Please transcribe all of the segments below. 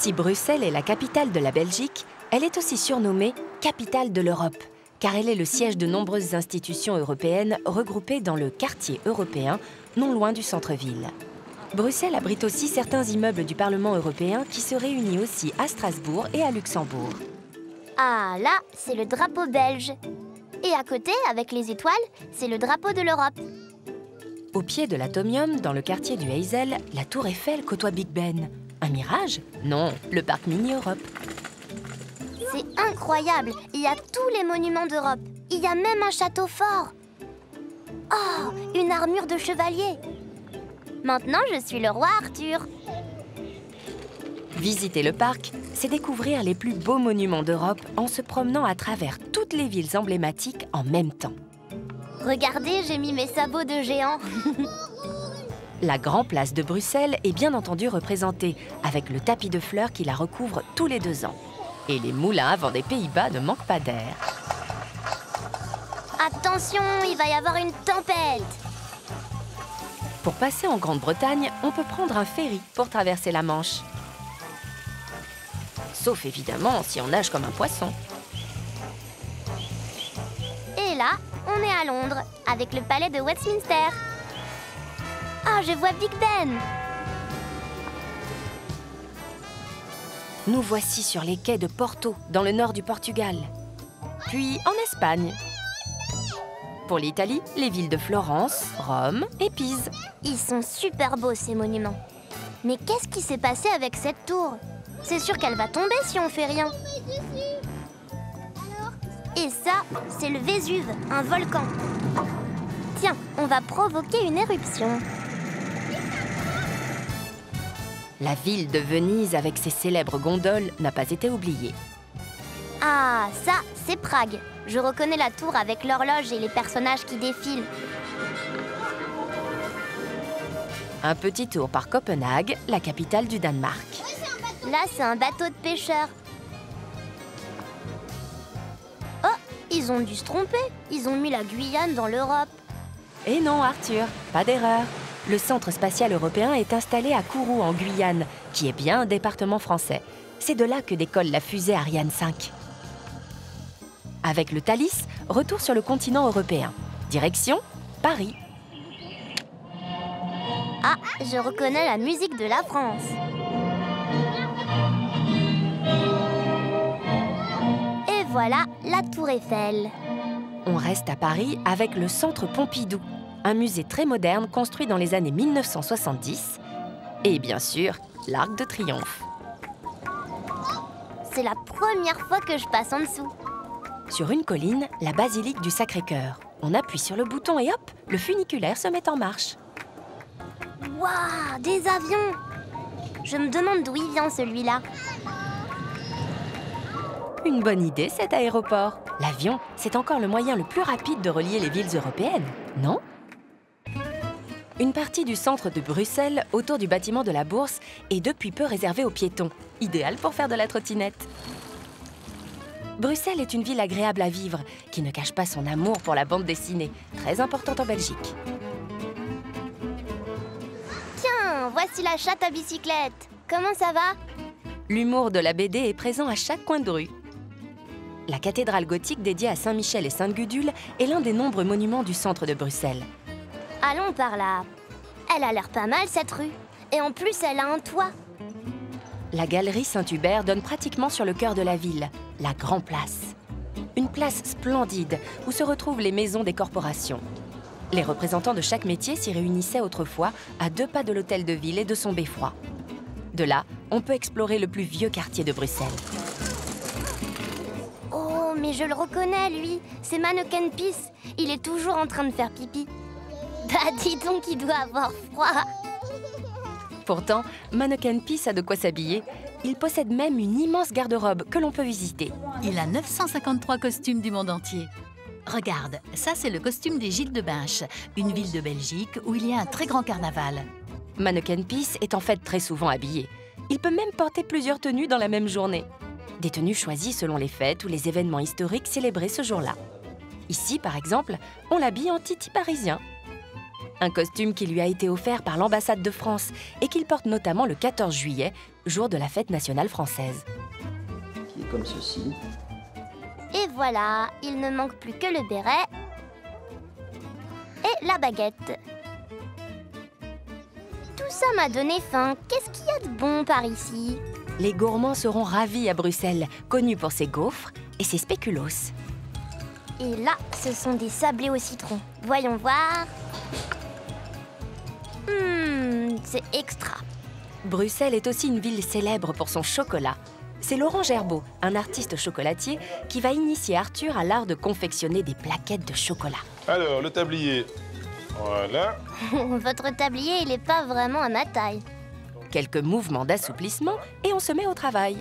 Si Bruxelles est la capitale de la Belgique, elle est aussi surnommée « capitale de l'Europe », car elle est le siège de nombreuses institutions européennes regroupées dans le quartier européen, non loin du centre-ville. Bruxelles abrite aussi certains immeubles du Parlement européen qui se réunissent aussi à Strasbourg et à Luxembourg. Ah, là, c'est le drapeau belge. Et à côté, avec les étoiles, c'est le drapeau de l'Europe. Au pied de l'Atomium, dans le quartier du Heysel, la tour Eiffel côtoie Big Ben. Un mirage? Non, le parc Mini-Europe. C'est incroyable, il y a tous les monuments d'Europe. Il y a même un château fort. Oh, une armure de chevalier. Maintenant, je suis le roi Arthur. Visiter le parc, c'est découvrir les plus beaux monuments d'Europe en se promenant à travers toutes les villes emblématiques en même temps. Regardez, j'ai mis mes sabots de géant. La Grand Place de Bruxelles est bien entendu représentée, avec le tapis de fleurs qui la recouvre tous les 2 ans. Et les moulins à vent des Pays-Bas ne manquent pas d'air. Attention, il va y avoir une tempête. Pour passer en Grande-Bretagne, on peut prendre un ferry pour traverser la Manche. Sauf évidemment si on nage comme un poisson. Et là, on est à Londres, avec le palais de Westminster. Ah, je vois Big Ben. Nous voici sur les quais de Porto, dans le nord du Portugal. Puis en Espagne. Pour l'Italie, les villes de Florence, Rome et Pise. Ils sont super beaux, ces monuments. Mais qu'est-ce qui s'est passé avec cette tour? C'est sûr qu'elle va tomber si on fait rien. Et ça, c'est le Vésuve, un volcan. Tiens, on va provoquer une éruption. La ville de Venise, avec ses célèbres gondoles, n'a pas été oubliée. Ah, ça, c'est Prague. Je reconnais la tour avec l'horloge et les personnages qui défilent. Un petit tour par Copenhague, la capitale du Danemark. Là, c'est un bateau de pêcheurs. Oh, ils ont dû se tromper. Ils ont mis la Guyane dans l'Europe. Et non, Arthur, pas d'erreur. Le Centre spatial européen est installé à Kourou, en Guyane, qui est bien un département français. C'est de là que décolle la fusée Ariane 5. Avec le Thalys, retour sur le continent européen. Direction Paris. Ah, je reconnais la musique de la France. Et voilà la tour Eiffel. On reste à Paris avec le Centre Pompidou, un musée très moderne construit dans les années 1970. Et bien sûr, l'Arc de Triomphe. C'est la première fois que je passe en dessous. Sur une colline, la basilique du Sacré-Cœur. On appuie sur le bouton et hop, le funiculaire se met en marche. Waouh, des avions! Je me demande d'où il vient celui-là. Une bonne idée, cet aéroport. L'avion, c'est encore le moyen le plus rapide de relier les villes européennes, non? Une partie du centre de Bruxelles, autour du bâtiment de la Bourse, est depuis peu réservée aux piétons, idéal pour faire de la trottinette. Bruxelles est une ville agréable à vivre, qui ne cache pas son amour pour la bande dessinée, très importante en Belgique. Tiens, voici la chatte à bicyclette. Comment ça va? L'humour de la BD est présent à chaque coin de rue. La cathédrale gothique dédiée à Saint-Michel et Sainte-Gudule est l'un des nombreux monuments du centre de Bruxelles. Allons par là. Elle a l'air pas mal, cette rue. Et en plus, elle a un toit. La galerie Saint-Hubert donne pratiquement sur le cœur de la ville, la Grand Place. Une place splendide où se retrouvent les maisons des corporations. Les représentants de chaque métier s'y réunissaient autrefois à 2 pas de l'hôtel de ville et de son beffroi. De là, on peut explorer le plus vieux quartier de Bruxelles. Oh, mais je le reconnais, lui. C'est Mannequin Peace. Il est toujours en train de faire pipi. Bah, dis donc, il doit avoir froid. Pourtant, Mannequin Peace a de quoi s'habiller. Il possède même une immense garde-robe que l'on peut visiter. Il a 953 costumes du monde entier. Regarde, ça c'est le costume des Gilles de Binche, une ville de Belgique où il y a un très grand carnaval. Mannequin Peace est en fait très souvent habillé. Il peut même porter plusieurs tenues dans la même journée. Des tenues choisies selon les fêtes ou les événements historiques célébrés ce jour-là. Ici, par exemple, on l'habille en titi parisien. Un costume qui lui a été offert par l'ambassade de France et qu'il porte notamment le 14 juillet, jour de la fête nationale française. Qui est comme ceci. Et voilà, il ne manque plus que le béret et la baguette. Tout ça m'a donné faim. Qu'est-ce qu'il y a de bon par ici? Les gourmands seront ravis à Bruxelles, connu pour ses gaufres et ses spéculoos. Et là, ce sont des sablés au citron. Voyons voir. C'est extra. Bruxelles est aussi une ville célèbre pour son chocolat. C'est Laurent Gerbeau, un artiste chocolatier, qui va initier Arthur à l'art de confectionner des plaquettes de chocolat. Alors, le tablier. Voilà. Votre tablier, il n'est pas vraiment à ma taille. Quelques mouvements d'assouplissement et on se met au travail.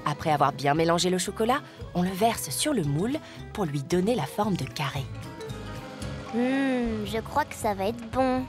Après avoir bien mélangé le chocolat, on le verse sur le moule pour lui donner la forme de carré. Je crois que ça va être bon.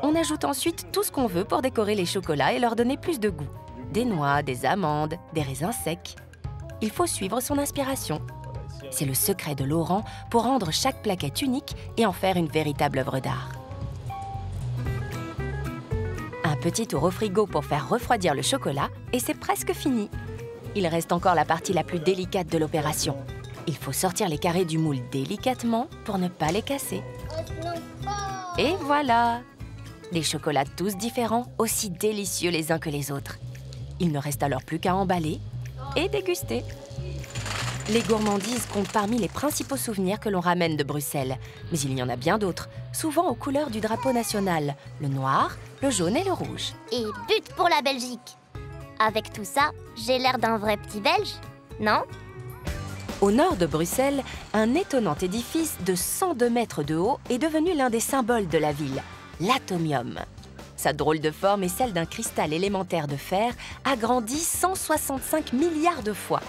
On ajoute ensuite tout ce qu'on veut pour décorer les chocolats et leur donner plus de goût. Des noix, des amandes, des raisins secs. Il faut suivre son inspiration. C'est le secret de Laurent pour rendre chaque plaquette unique et en faire une véritable œuvre d'art. Un petit tour au frigo pour faire refroidir le chocolat et c'est presque fini. Il reste encore la partie la plus délicate de l'opération. Il faut sortir les carrés du moule délicatement pour ne pas les casser. Et voilà! Des chocolats tous différents, aussi délicieux les uns que les autres. Il ne reste alors plus qu'à emballer et déguster. Les gourmandises comptent parmi les principaux souvenirs que l'on ramène de Bruxelles. Mais il y en a bien d'autres, souvent aux couleurs du drapeau national, le noir, le jaune et le rouge. Et but pour la Belgique. Avec tout ça, j'ai l'air d'un vrai petit Belge, non? Au nord de Bruxelles, un étonnant édifice de 102 mètres de haut est devenu l'un des symboles de la ville, l'atomium. Sa drôle de forme est celle d'un cristal élémentaire de fer agrandi 165 milliards de fois.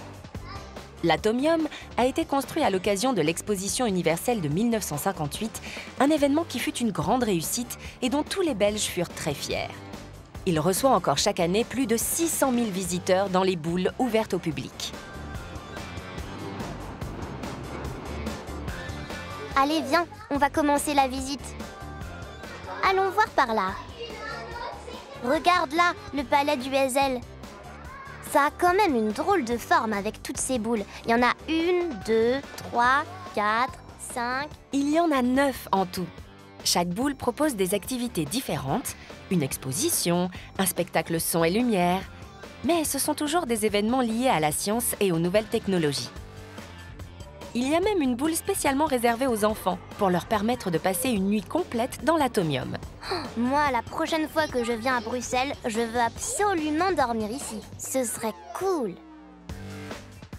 L'atomium a été construit à l'occasion de l'exposition universelle de 1958, un événement qui fut une grande réussite et dont tous les Belges furent très fiers. Il reçoit encore chaque année plus de 600 000 visiteurs dans les boules ouvertes au public. Allez, viens, on va commencer la visite. Allons voir par là. Regarde là, le palais du Heysel. Ça a quand même une drôle de forme avec toutes ces boules. Il y en a 1, 2, 3, 4, 5... Il y en a 9 en tout. Chaque boule propose des activités différentes, une exposition, un spectacle son et lumière. Mais ce sont toujours des événements liés à la science et aux nouvelles technologies. Il y a même une boule spécialement réservée aux enfants pour leur permettre de passer une nuit complète dans l'atomium. Moi, la prochaine fois que je viens à Bruxelles, je veux absolument dormir ici. Ce serait cool.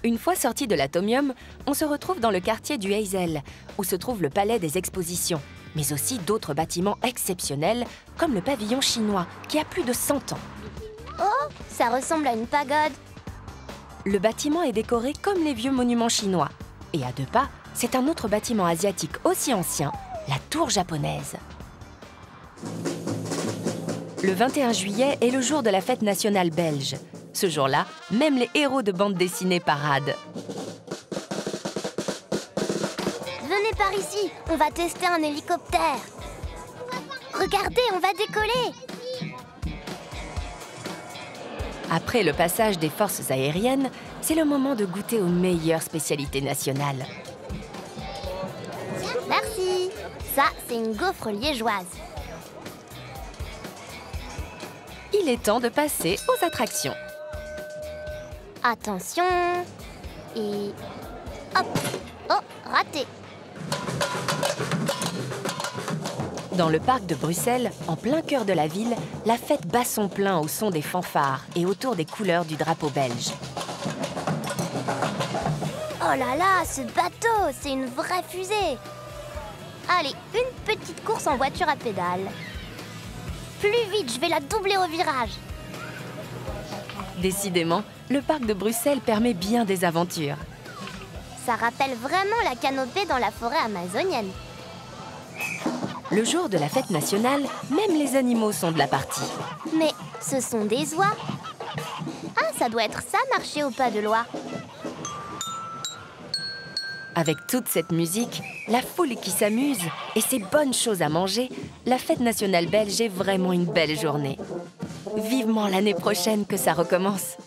Une fois sorti de l'atomium, on se retrouve dans le quartier du Heysel, où se trouve le palais des expositions, mais aussi d'autres bâtiments exceptionnels, comme le pavillon chinois, qui a plus de 100 ans. Oh, ça ressemble à une pagode. Le bâtiment est décoré comme les vieux monuments chinois. Et à 2 pas, c'est un autre bâtiment asiatique aussi ancien, la tour japonaise. Le 21 juillet est le jour de la fête nationale belge. Ce jour-là, même les héros de bande dessinée paradent. Venez par ici, on va tester un hélicoptère. Regardez, on va décoller. Après le passage des forces aériennes, c'est le moment de goûter aux meilleures spécialités nationales. Merci. Ça, c'est une gaufre liégeoise. Il est temps de passer aux attractions. Attention. Et... hop. Oh, raté. Dans le parc de Bruxelles, en plein cœur de la ville, la fête bat son plein au son des fanfares et autour des couleurs du drapeau belge. Oh là là, ce bateau, c'est une vraie fusée. Allez, une petite course en voiture à pédales. Plus vite, je vais la doubler au virage. Décidément, le parc de Bruxelles permet bien des aventures. Ça rappelle vraiment la canopée dans la forêt amazonienne. Le jour de la fête nationale, même les animaux sont de la partie. Mais ce sont des oies. Ah, ça doit être ça, marcher au pas de l'oie. Avec toute cette musique, la foule qui s'amuse et ces bonnes choses à manger, la fête nationale belge est vraiment une belle journée. Vivement l'année prochaine que ça recommence.